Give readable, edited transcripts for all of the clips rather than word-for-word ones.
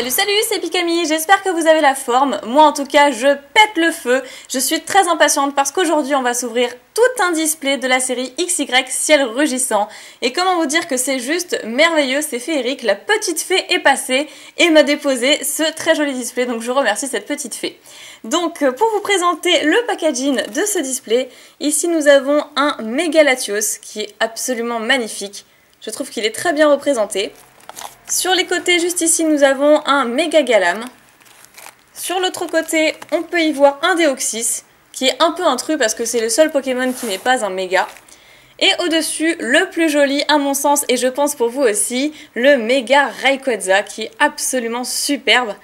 Salut salut, c'est Pikami, j'espère que vous avez la forme. Moi en tout cas, je pète le feu. Je suis très impatiente parce qu'aujourd'hui on va s'ouvrir tout un display de la série XY Ciel Rugissant. Et comment vous dire que c'est juste merveilleux, c'est féerique. La petite fée est passée et m'a déposé ce très joli display, donc je remercie cette petite fée. Donc pour vous présenter le packaging de ce display, ici nous avons un méga Latios qui est absolument magnifique. Je trouve qu'il est très bien représenté. Sur les côtés, juste ici, nous avons un méga Galam. Sur l'autre côté, on peut y voir un Deoxys, qui est un peu intrus parce que c'est le seul Pokémon qui n'est pas un méga. Et au-dessus, le plus joli à mon sens, et je pense pour vous aussi, le méga Rayquaza, qui est absolument superbe.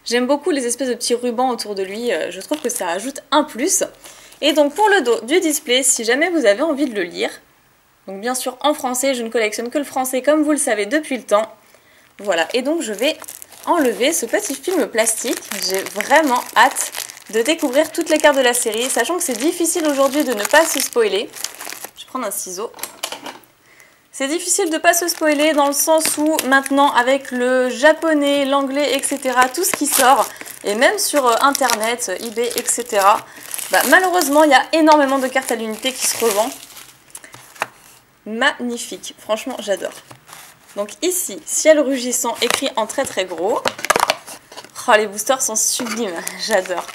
J'aime beaucoup les espèces de petits rubans autour de lui, je trouve que ça ajoute un plus. Et donc pour le dos du display, si jamais vous avez envie de le lire, donc bien sûr en français, je ne collectionne que le français comme vous le savez depuis le temps. Voilà, et donc je vais enlever ce petit film plastique. J'ai vraiment hâte de découvrir toutes les cartes de la série, sachant que c'est difficile aujourd'hui de ne pas se spoiler. Je vais prendre un ciseau. C'est difficile de ne pas se spoiler dans le sens où maintenant avec le japonais, l'anglais, etc., tout ce qui sort, et même sur internet, eBay, etc., malheureusement il y a énormément de cartes à l'unité qui se revendent. Magnifique, franchement j'adore. Donc ici, Ciel Rugissant écrit en très très gros. Oh, les boosters sont sublimes, j'adore.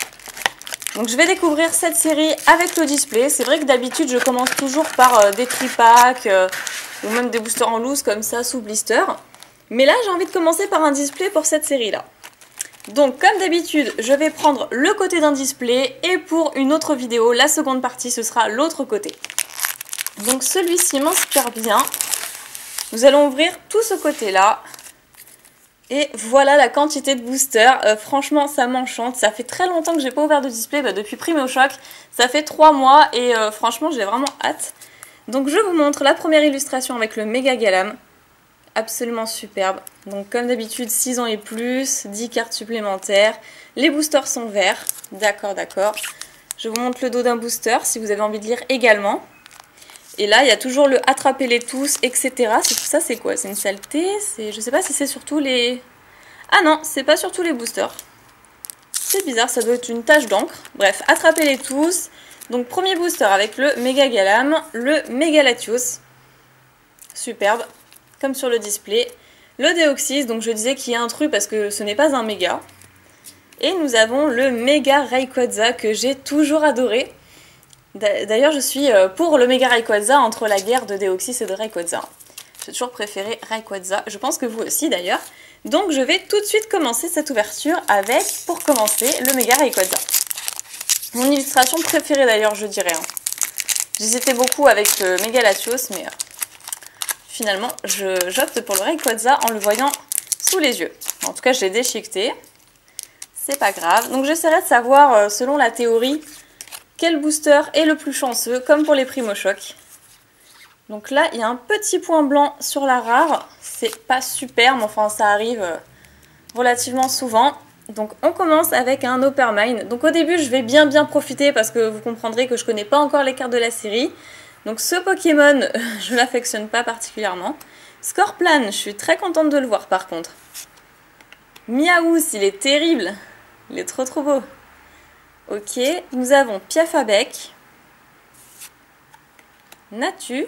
Donc je vais découvrir cette série avec le display. C'est vrai que d'habitude je commence toujours par des tripacks ou même des boosters en loose comme ça sous blister. Mais là j'ai envie de commencer par un display pour cette série là. Donc comme d'habitude je vais prendre le côté d'un display et pour une autre vidéo, la seconde partie ce sera l'autre côté. Donc celui-ci m'inspire bien. Nous allons ouvrir tout ce côté-là. Et voilà la quantité de boosters. Franchement, ça m'enchante. Ça fait très longtemps que j'ai pas ouvert de display, depuis Primo Choc. Ça fait 3 mois et franchement, j'ai vraiment hâte. Donc je vous montre la première illustration avec le méga Galam. Absolument superbe. Donc comme d'habitude, 6 ans et plus, 10 cartes supplémentaires. Les boosters sont verts. D'accord, d'accord. Je vous montre le dos d'un booster si vous avez envie de lire également. Et là, il y a toujours le attrapez-les tous, etc. Tout ça, c'est quoi? C'est une saleté? Je sais pas si c'est surtout les... Ah non, c'est pas surtout les boosters. C'est bizarre, ça doit être une tache d'encre. Bref, attrapez-les tous. Donc, premier booster avec le méga Galam, le méga Latios. Superbe, comme sur le display. Le Deoxys, donc je disais qu'il y a un truc parce que ce n'est pas un méga. Et nous avons le méga Rayquaza que j'ai toujours adoré. D'ailleurs, je suis pour le méga Rayquaza entre la guerre de Deoxys et de Rayquaza. J'ai toujours préféré Rayquaza, je pense que vous aussi d'ailleurs. Donc je vais tout de suite commencer cette ouverture avec, pour commencer, le méga Rayquaza. Mon illustration préférée d'ailleurs, je dirais. J'hésitais beaucoup avec le méga Latios, mais finalement, j'opte pour le Rayquaza en le voyant sous les yeux. En tout cas, je l'ai déchiqueté. C'est pas grave. Donc j'essaierai de savoir, selon la théorie, quel booster est le plus chanceux, comme pour les Primo Choc. Donc là, il y a un petit point blanc sur la rare. C'est pas super, mais enfin, ça arrive relativement souvent. Donc on commence avec un Oppermine. Donc au début, je vais bien profiter parce que vous comprendrez que je connais pas encore les cartes de la série. Donc ce Pokémon, je l'affectionne pas particulièrement. Scorplan, je suis très contente de le voir par contre. Miaous, il est terrible. Il est trop beau. Ok, nous avons Piafabec, Natu,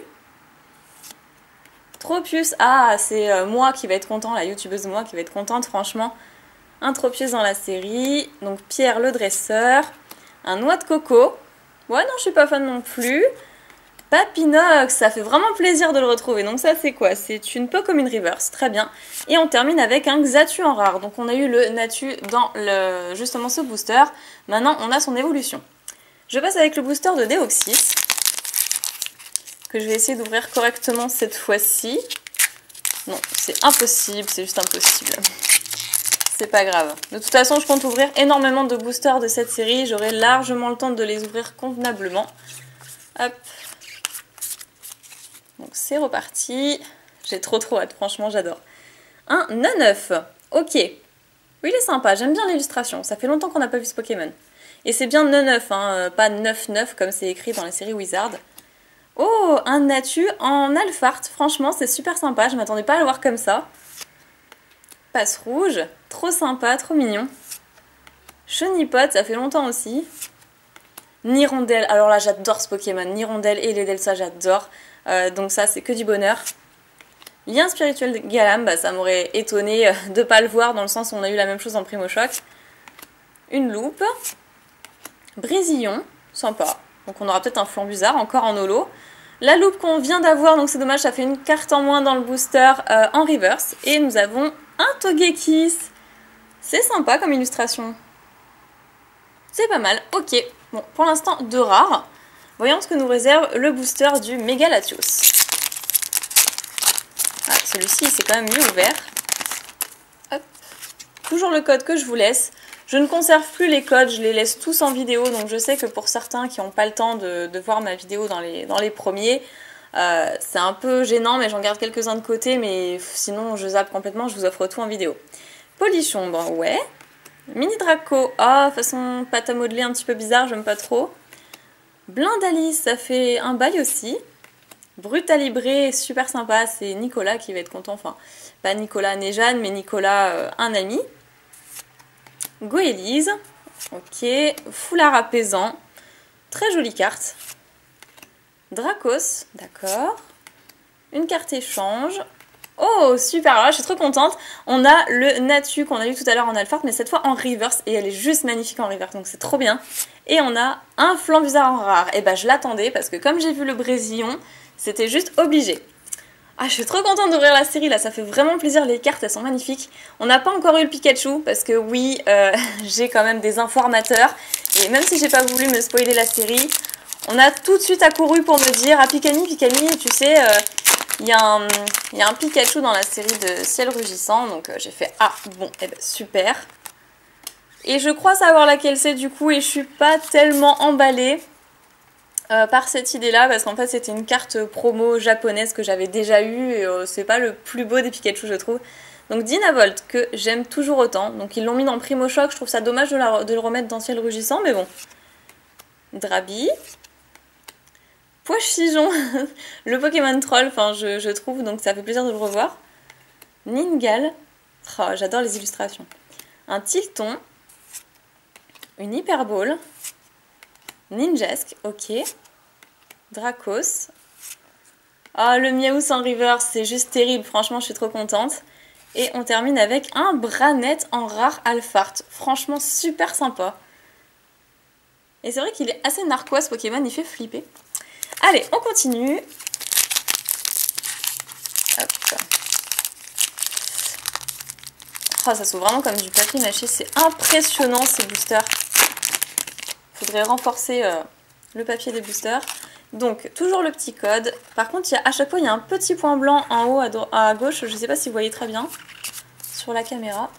Tropius, ah c'est moi qui va être content, la youtubeuse moi qui va être contente franchement, un Tropius dans la série, donc Pierre le dresseur, un Noix de Coco, ouais non je suis pas fan non plus, Papinox, ça fait vraiment plaisir de le retrouver, donc ça c'est quoi? C'est une Pokémon Reverse, très bien, et on termine avec un Xatu en rare, donc on a eu le Natu dans justement ce booster, maintenant on a son évolution. Je passe avec le booster de Deoxys, que je vais essayer d'ouvrir correctement cette fois-ci. Non, c'est impossible, c'est juste impossible. C'est pas grave. De toute façon, je compte ouvrir énormément de boosters de cette série, j'aurai largement le temps de les ouvrir convenablement. Hop. Donc c'est reparti. J'ai trop hâte, franchement j'adore. Un 9. Ok. Oui, il est sympa, j'aime bien l'illustration. Ça fait longtemps qu'on n'a pas vu ce Pokémon. Et c'est bien 9, hein, pas 9 comme c'est écrit dans la série Wizard. Oh, un Natu en Alphart. Franchement, c'est super sympa. Je m'attendais pas à le voir comme ça. Passe rouge, trop sympa, trop mignon. Chenipote, ça fait longtemps aussi. Nirondelle, alors là j'adore ce Pokémon, Nirondelle et l'Edelsa j'adore, donc ça c'est que du bonheur. Lien spirituel de Galam, bah, ça m'aurait étonné de pas le voir dans le sens où on a eu la même chose en Primo Choc. Une loupe, Brésillon, sympa, donc on aura peut-être un Flambuzard encore en holo. La loupe qu'on vient d'avoir, donc c'est dommage, ça fait une carte en moins dans le booster en reverse. Et nous avons un Togekiss, c'est sympa comme illustration. C'est pas mal, ok. Bon, pour l'instant, 2 rares. Voyons ce que nous réserve le booster du Méga Latios. Ah, celui-ci, c'est quand même mieux ouvert. Hop. Toujours le code que je vous laisse. Je ne conserve plus les codes, je les laisse tous en vidéo. Donc je sais que pour certains qui n'ont pas le temps de voir ma vidéo dans les premiers, c'est un peu gênant, mais j'en garde quelques-uns de côté. Mais sinon, je zappe complètement, je vous offre tout en vidéo. Polichombre, ouais. Mini Draco, ah, façon pâte à modeler un petit peu bizarre, j'aime pas trop. Blindalice, ça fait un bail aussi. Brutalibré, super sympa, c'est Nicolas qui va être content. Enfin, pas Nicolas Néjane, mais Nicolas, un ami. Goélise, ok. Foulard apaisant, très jolie carte. Dracos, d'accord. Une carte échange. Oh, super, alors là je suis trop contente. On a le Natu qu'on a eu tout à l'heure en Alphard, mais cette fois en reverse, et elle est juste magnifique en reverse, donc c'est trop bien. Et on a un Flambuzard en rare. Et bah je l'attendais, parce que comme j'ai vu le Brésillon, c'était juste obligé. Ah, je suis trop contente d'ouvrir la série, là, ça fait vraiment plaisir, les cartes, elles sont magnifiques. On n'a pas encore eu le Pikachu, parce que oui, j'ai quand même des informateurs, et même si j'ai pas voulu me spoiler la série, on a tout de suite accouru pour me dire « Ah, Pikami, tu sais... Il y a un Pikachu dans la série de Ciel Rugissant, donc j'ai fait « Ah, bon, eh ben, super !» Et je crois savoir laquelle c'est du coup, et je suis pas tellement emballée par cette idée-là, parce qu'en fait c'était une carte promo japonaise que j'avais déjà eue, et c'est pas le plus beau des Pikachu je trouve. Donc Dynavolt, que j'aime toujours autant, donc ils l'ont mis dans Primo Choc, je trouve ça dommage de le remettre dans Ciel Rugissant, mais bon. Drabi. Poichijon, le Pokémon Troll, enfin je trouve, donc ça fait plaisir de le revoir. Ningal, oh, j'adore les illustrations. Un Tilton, une Hyperball, Ninjask, ok. Dracos. Oh, le Miaous en reverse, c'est juste terrible, franchement je suis trop contente. Et on termine avec un Branette en rare Alphard, franchement super sympa. Et c'est vrai qu'il est assez narquois ce Pokémon, il fait flipper. Allez, on continue. Hop. Oh, ça s'ouvre vraiment comme du papier mâché. C'est impressionnant ces boosters. Faudrait renforcer le papier des boosters. Donc, toujours le petit code. Par contre, à chaque fois, il y a un petit point blanc en haut à gauche. Je ne sais pas si vous voyez très bien sur la caméra.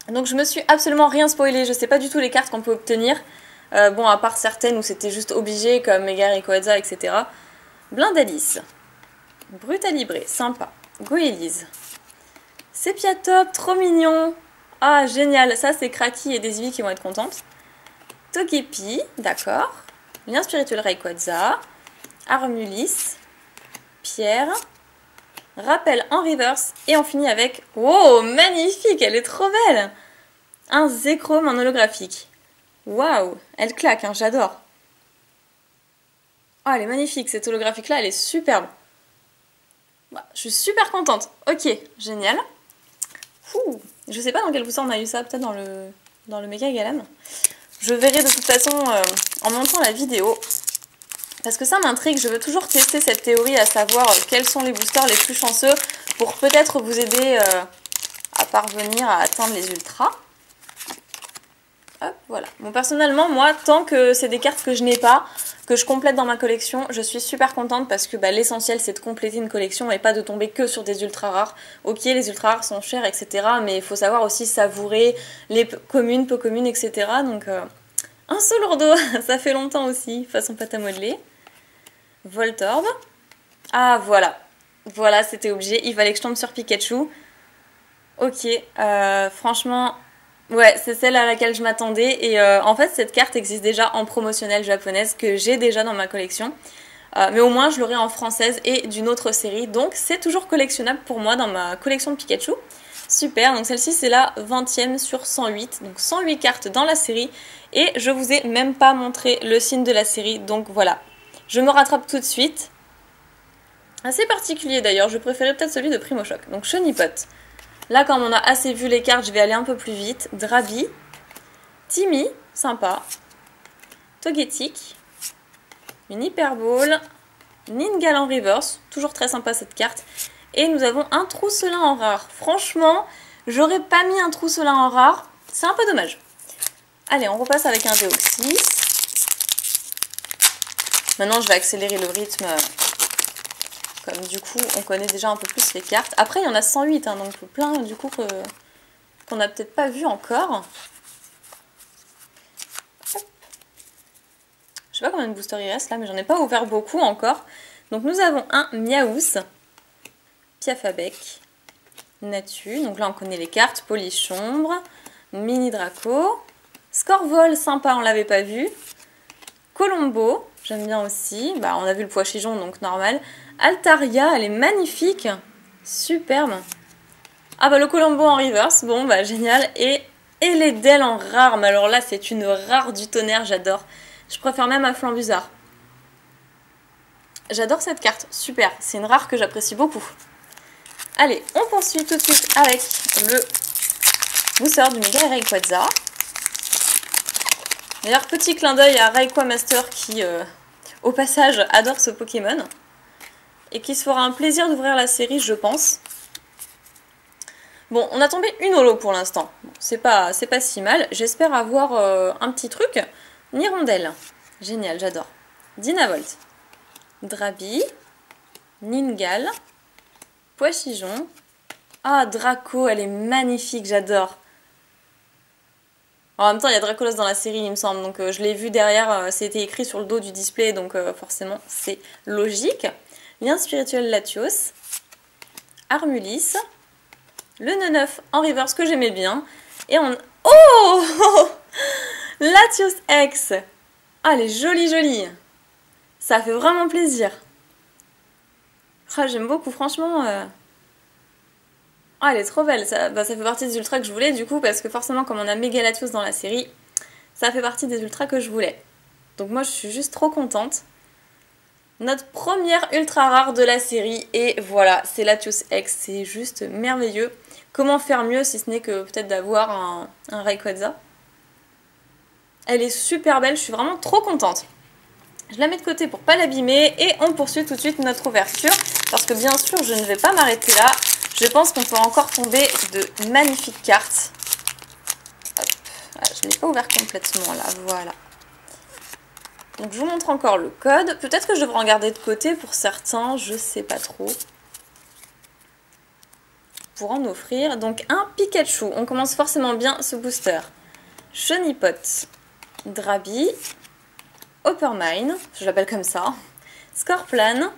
Donc, je me suis absolument rien spoilé. Je ne sais pas du tout les cartes qu'on peut obtenir. Bon, à part certaines où c'était juste obligé, comme Mega Rayquaza, etc. Blindalice. Brutalibré, sympa. Goélise. Sépiatop, trop mignon. Ah, génial. Ça, c'est Kraki et Desivie qui vont être contentes. Togepi, d'accord. Lien spirituel Rayquaza. Armulis. Pierre. Rappel en reverse. Et on finit avec... Oh, magnifique, elle est trop belle. Un Zekrom en holographique. Waouh, elle claque, hein, j'adore. Oh, elle est magnifique, cette holographique-là, elle est superbe. Bah, je suis super contente. Ok, génial. Ouh, je sais pas dans quel booster on a eu ça, peut-être dans le Méga Galam. Je verrai de toute façon en montant la vidéo. Parce que ça m'intrigue, je veux toujours tester cette théorie, à savoir quels sont les boosters les plus chanceux pour peut-être vous aider à parvenir à atteindre les ultras. Hop, voilà. Bon, personnellement, moi, tant que c'est des cartes que je n'ai pas, que je complète dans ma collection, je suis super contente parce que bah, l'essentiel, c'est de compléter une collection et pas de tomber que sur des ultra rares. Ok, les ultra rares sont chers, etc. Mais il faut savoir aussi savourer les communes, peu communes, etc. Donc, un Solourdo, ça fait longtemps aussi, façon pâte à modeler. Voltorb. Ah, voilà. Voilà, c'était obligé. Il fallait que je tombe sur Pikachu. Ok, franchement... Ouais, c'est celle à laquelle je m'attendais et en fait cette carte existe déjà en promotionnelle japonaise que j'ai déjà dans ma collection. Mais au moins je l'aurai en française et d'une autre série, donc c'est toujours collectionnable pour moi dans ma collection de Pikachu. Super, donc celle-ci c'est la 20e sur 108, donc 108 cartes dans la série. Et je vous ai même pas montré le signe de la série, donc voilà. Je me rattrape tout de suite. Assez particulier d'ailleurs, je préférais peut-être celui de Primo Choc. Donc Chonipot. Là, comme on a assez vu les cartes, je vais aller un peu plus vite. Drabi. Timmy, sympa. Togetic. Une Hyperball. Ningal en reverse, toujours très sympa cette carte. Et nous avons un Trousselin en rare. Franchement, j'aurais pas mis un Trousselin en rare. C'est un peu dommage. Allez, on repasse avec un Deoxys. Maintenant, je vais accélérer le rythme. Comme du coup, on connaît déjà un peu plus les cartes. Après, il y en a 108, hein, donc plein du coup qu'on n'a peut-être pas vu encore. Hop. Je sais pas combien de boosters il reste là, mais j'en ai pas ouvert beaucoup encore. Donc nous avons un Miaous, Piafabec, Natu. Donc là, on connaît les cartes. Polichombre, Mini Draco, Scorvol, sympa, on l'avait pas vu. Colombo, j'aime bien aussi. Bah, on a vu le Poichigeon, donc normal. Altaria, elle est magnifique. Superbe. Ah bah le Colombo en reverse, bon bah génial. Et Eledel en rare, mais alors là c'est une rare du tonnerre, j'adore. Je préfère même à Flambuzard. J'adore cette carte, super. C'est une rare que j'apprécie beaucoup. Allez, on poursuit tout de suite avec le booster du Mega Rayquaza. D'ailleurs, petit clin d'œil à Rayquaza Master qui, au passage, adore ce Pokémon. Et qui se fera un plaisir d'ouvrir la série, je pense. Bon, on a tombé une holo pour l'instant. Bon, c'est pas si mal. J'espère avoir un petit truc. Nirondelle. Génial, j'adore. Dynavolt. Drabi. Ningal. Poichigeon. Ah, Draco, elle est magnifique, j'adore. En même temps, il y a Dracolos dans la série, il me semble. Donc, je l'ai vu derrière, c'était écrit sur le dos du display. Donc, forcément, c'est logique. Lien spirituel Latios, Armulis, le 9 en reverse que j'aimais bien, et on... Oh Latios X. Ah, elle est jolie, jolie. Ça fait vraiment plaisir. Ah, j'aime beaucoup, franchement. Ah, elle est trop belle. Ça fait partie des ultras que je voulais, du coup, parce que forcément, comme on a méga Latios dans la série, ça fait partie des ultras que je voulais. Donc moi, je suis juste trop contente. Notre première ultra rare de la série, et voilà, c'est Latios X, c'est juste merveilleux. Comment faire mieux si ce n'est que peut-être d'avoir un Rayquaza. Elle est super belle, je suis vraiment trop contente. Je la mets de côté pour pas l'abîmer, et on poursuit tout de suite notre ouverture, parce que bien sûr, je ne vais pas m'arrêter là. Je pense qu'on peut encore tomber de magnifiques cartes. Hop. Ah, je ne l'ai pas ouvert complètement là, voilà. Donc je vous montre encore le code. Peut-être que je devrais en garder de côté pour certains, je sais pas trop. Pour en offrir. Donc un Pikachu. On commence forcément bien ce booster. Chonipot. Drabi. Hoppermine. Je l'appelle comme ça. Scorplan.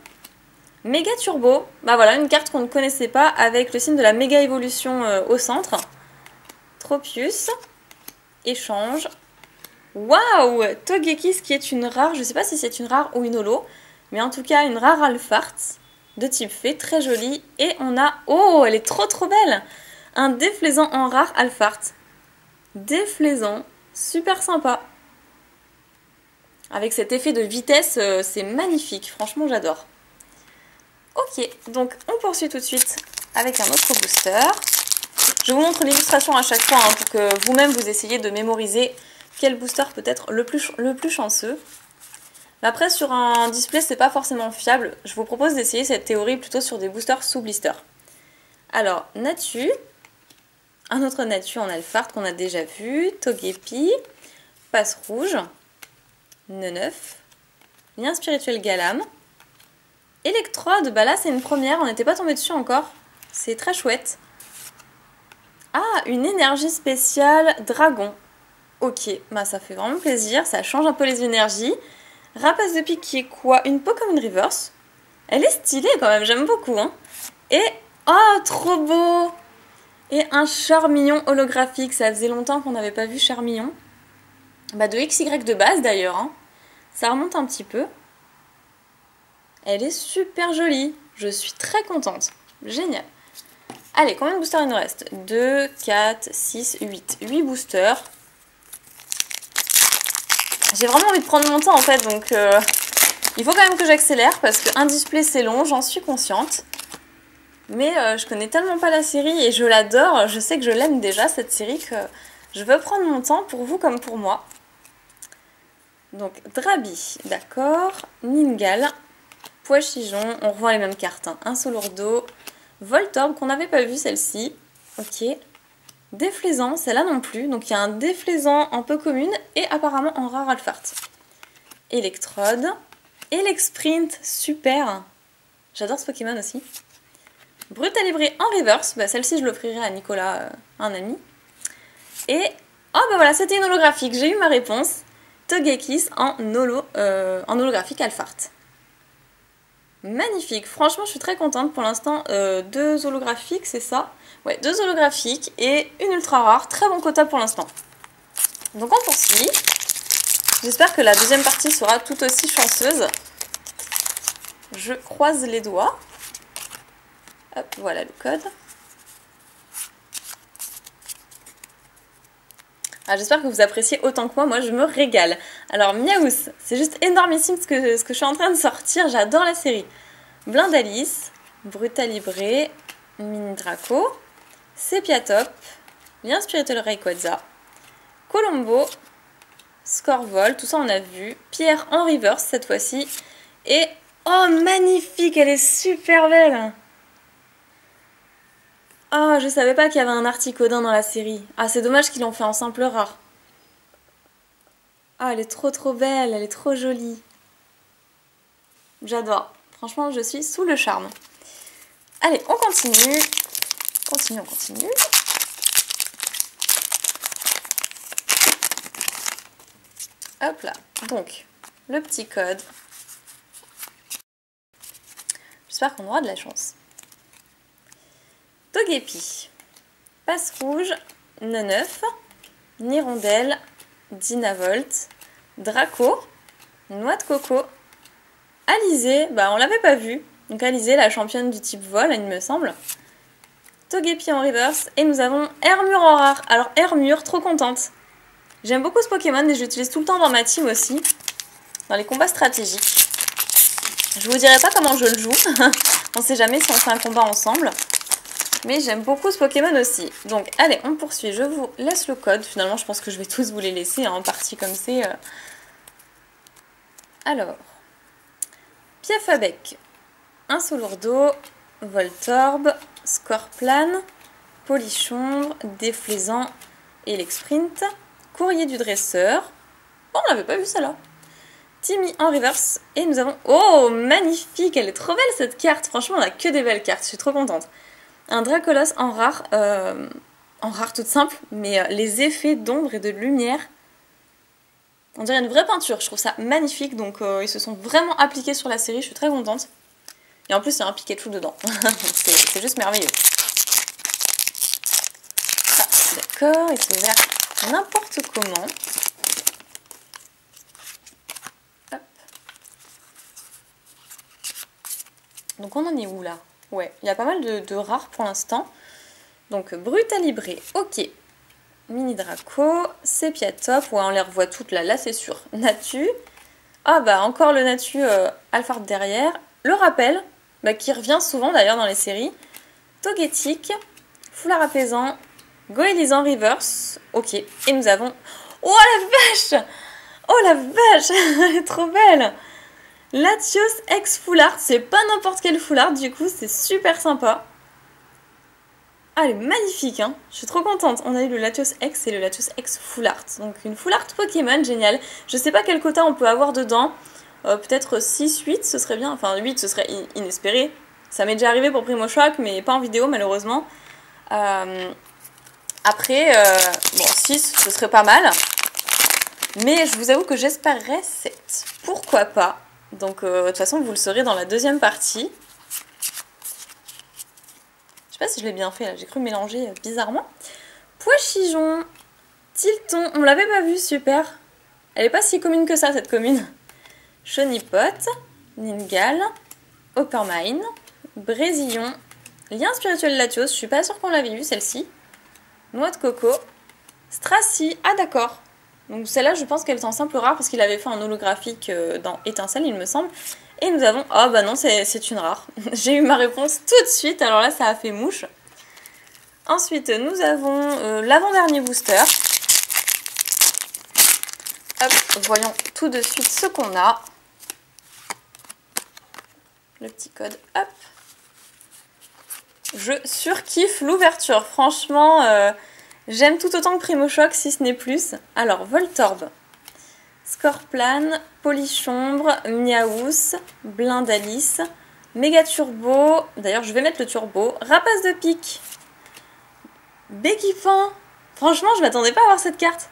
Méga Turbo. Bah voilà, une carte qu'on ne connaissait pas avec le signe de la méga évolution au centre. Tropius. Échange. Waouh, Togekiss qui est une rare, je sais pas si c'est une rare ou une holo, mais en tout cas une rare Alphart de type fée, très jolie. Et on a, oh, elle est trop belle, un déflaisant en rare Alphart. Déflaisant, super sympa. Avec cet effet de vitesse, c'est magnifique, franchement j'adore. Ok, donc on poursuit tout de suite avec un autre booster. Je vous montre l'illustration à chaque fois hein, pour que vous-même vous essayiez de mémoriser quel booster peut être le plus chanceux. Mais après, sur un display, c'est pas forcément fiable. Je vous propose d'essayer cette théorie plutôt sur des boosters sous blister. Alors, Natu. Un autre Natu en Alphart qu'on a déjà vu. Togepi. Passe rouge. Neuf. Lien spirituel Galam. Electrode, bah là c'est une première, on n'était pas tombé dessus encore. C'est très chouette. Ah, une énergie spéciale Dragon. Ok, bah ça fait vraiment plaisir, ça change un peu les énergies. Rapace de pique qui est quoi? Une Pokémon Reverse. Elle est stylée quand même, j'aime beaucoup. Hein. Et, oh, trop beau! Et un Charmillon holographique, ça faisait longtemps qu'on n'avait pas vu Charmillon. Bah de XY de base d'ailleurs, hein. Ça remonte un petit peu. Elle est super jolie, je suis très contente. Génial. Allez, combien de boosters il nous reste? 2, 4, 6, 8. 8 boosters. J'ai vraiment envie de prendre mon temps en fait, donc il faut quand même que j'accélère parce qu'un display c'est long, j'en suis consciente. Mais je connais tellement pas la série et je l'adore, je sais que je l'aime déjà cette série que je veux prendre mon temps pour vous comme pour moi. Donc Drabi, d'accord, Ningal, Poichijon, on revoit les mêmes cartes, hein. Un Solurdo, Voltorb qu'on n'avait pas vu celle-ci, ok. Déflaisant, celle-là non plus, donc il y a un déflaisant un peu commune et apparemment en rare Alphart. Electrode, Elexprint, super, j'adore ce Pokémon aussi. Brutalibré en reverse, bah celle-ci je l'offrirai à Nicolas, un ami. Et, oh bah voilà, c'était une holographique, j'ai eu ma réponse. Togekiss en holographique Alphart. Magnifique, franchement je suis très contente pour l'instant. 2 holographiques, c'est ça? Ouais, 2 holographiques et une ultra rare, très bon quota pour l'instant. Donc on poursuit. J'espère que la deuxième partie sera tout aussi chanceuse. Je croise les doigts. Hop, voilà le code. Ah, j'espère que vous appréciez autant que moi je me régale. Alors Miaous, c'est juste énormissime ce que je suis en train de sortir, j'adore la série. Blindalice, Brutalibré, Mini Draco, Sepiatop, Lien Spirituel Rayquaza, Colombo, Scorvol, tout ça on a vu, Pierre en reverse cette fois-ci, et oh magnifique, elle est super belle. Oh, je savais pas qu'il y avait un Articodin dans la série. Ah, c'est dommage qu'ils l'ont fait en simple rare. Ah, elle est trop belle, elle est trop jolie. J'adore. Franchement, je suis sous le charme. Allez, on continue. On continue. Hop là. Donc, le petit code. J'espère qu'on aura de la chance. Togepi, Passe Rouge, Neneuf, Nirondelle, Dynavolt, Draco, Noix de Coco, Alizé, bah on l'avait pas vu, donc Alizé la championne du type vol il me semble, Togepi en reverse et nous avons Hermure en rare. Alors Hermure, trop contente, j'aime beaucoup ce Pokémon et je l'utilise tout le temps dans ma team aussi, dans les combats stratégiques. Je vous dirai pas comment je le joue, on sait jamais si on fait un combat ensemble. Mais j'aime beaucoup ce Pokémon aussi. Donc allez, on poursuit. Je vous laisse le code. Finalement, je pense que je vais tous vous les laisser, en partie comme c'est. Alors, Piafabec, un Solurdo, Voltorb, Scorplan, Polichombre, Déflaisant, Elexprint, Courrier du Dresseur. Oh, on l'avait pas vu celle-là. Timmy en reverse. Et nous avons... Oh, magnifique! Elle est trop belle cette carte. Franchement, on a que des belles cartes. Je suis trop contente. Un Dracolos en rare toute simple, mais les effets d'ombre et de lumière, on dirait une vraie peinture, je trouve ça magnifique, donc ils se sont vraiment appliqués sur la série, je suis très contente. Et en plus il y a un Pikachu dedans, c'est juste merveilleux. Ah, d'accord, il s'est ouvert n'importe comment. Hop. Donc on en est où là? Ouais, il y a pas mal de rares pour l'instant. Donc Brutalibré, ok. Mini Draco, Sepiatop, ouais on les revoit toutes là, là c'est sûr. Natu, ah bah encore le Natu Alphard derrière. Le rappel, bah, qui revient souvent d'ailleurs dans les séries. Togetic, Foulard apaisant, Goélisant reverse, ok. Et nous avons... Oh la vache! Oh la vache! Elle est trop belle! Latios ex Foulard, c'est pas n'importe quel foulard, du coup c'est super sympa. Ah, elle est magnifique, hein. Je suis trop contente. On a eu le Latios X et le Latios X Full Art. Donc une Full Art Pokémon, génial. Je sais pas quel quota on peut avoir dedans. Peut-être 6, 8, ce serait bien. Enfin 8, ce serait inespéré. Ça m'est déjà arrivé pour Primo Choc, mais pas en vidéo malheureusement. Après, bon 6, ce serait pas mal. Mais je vous avoue que j'espérerais 7. Pourquoi pas? Donc de toute façon, vous le saurez dans la deuxième partie. Je sais pas si je l'ai bien fait là, j'ai cru mélanger bizarrement. Poichijon, Tilton, on l'avait pas vu, super. Elle est pas si commune que ça cette commune. Chonipot, Ningal, Oppermine, Brésillon, Lien spirituel Latios, je suis pas sûre qu'on l'avait vu celle-ci. Noix de coco. Stracy, ah d'accord. Donc celle-là, je pense qu'elle est en simple rare parce qu'il avait fait un holographique dans Étincelle, il me semble. Et nous avons... Oh bah non, c'est une rare. J'ai eu ma réponse tout de suite, alors là, ça a fait mouche. Ensuite, nous avons l'avant-dernier booster. Hop, voyons tout de suite ce qu'on a. Le petit code, hop. Je surkiffe l'ouverture, franchement, j'aime tout autant que Primo Choc, si ce n'est plus. Alors, Voltorb, Scorplan, Polichombre, Miaous, Blindalis, Méga Turbo, d'ailleurs je vais mettre le Turbo, Rapace de Pique, Béguifant, franchement je m'attendais pas à avoir cette carte.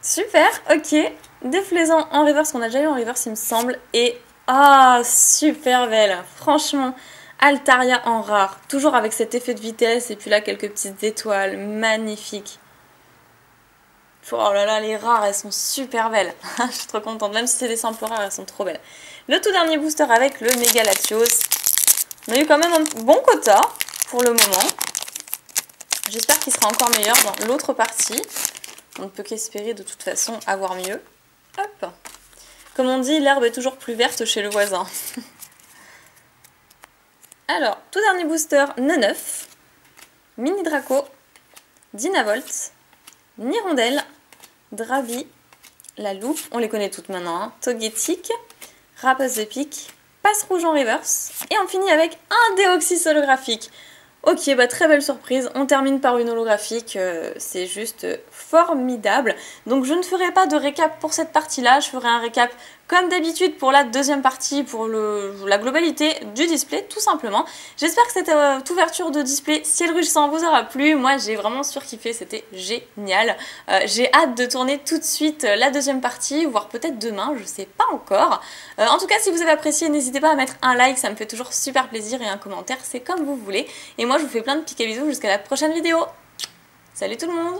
Super, ok, Déflaisant en reverse, qu'on a déjà eu en reverse il me semble, et ah, super belle, franchement. Altaria en rare, toujours avec cet effet de vitesse, et puis là quelques petites étoiles, magnifiques. Oh là là, les rares, elles sont super belles. Je suis trop contente, même si c'est des simples rares, elles sont trop belles. Le tout dernier booster avec le Méga Latios. On a eu quand même un bon quota pour le moment. J'espère qu'il sera encore meilleur dans l'autre partie. On ne peut qu'espérer de toute façon avoir mieux. Hop. Comme on dit, l'herbe est toujours plus verte chez le voisin. Alors, tout dernier booster, Neneuf, Mini Draco, Dynavolt, Nirondelle, Dravi, la loupe, on les connaît toutes maintenant, hein, Togetic, Rapace de Pique, Passe Rouge en reverse, et on finit avec un Déoxys holographique. Ok, bah très belle surprise, on termine par une holographique, c'est juste formidable. Donc je ne ferai pas de récap pour cette partie-là, je ferai un récap comme d'habitude pour la deuxième partie, pour la globalité du display, tout simplement. J'espère que cette ouverture de display ciel rugissant vous aura plu. Moi, j'ai vraiment surkiffé, c'était génial. J'ai hâte de tourner tout de suite la deuxième partie, voire peut-être demain, je sais pas encore. En tout cas, si vous avez apprécié, n'hésitez pas à mettre un like, ça me fait toujours super plaisir, et un commentaire, c'est comme vous voulez. Et moi, je vous fais plein de piques et bisous jusqu'à la prochaine vidéo. Salut tout le monde!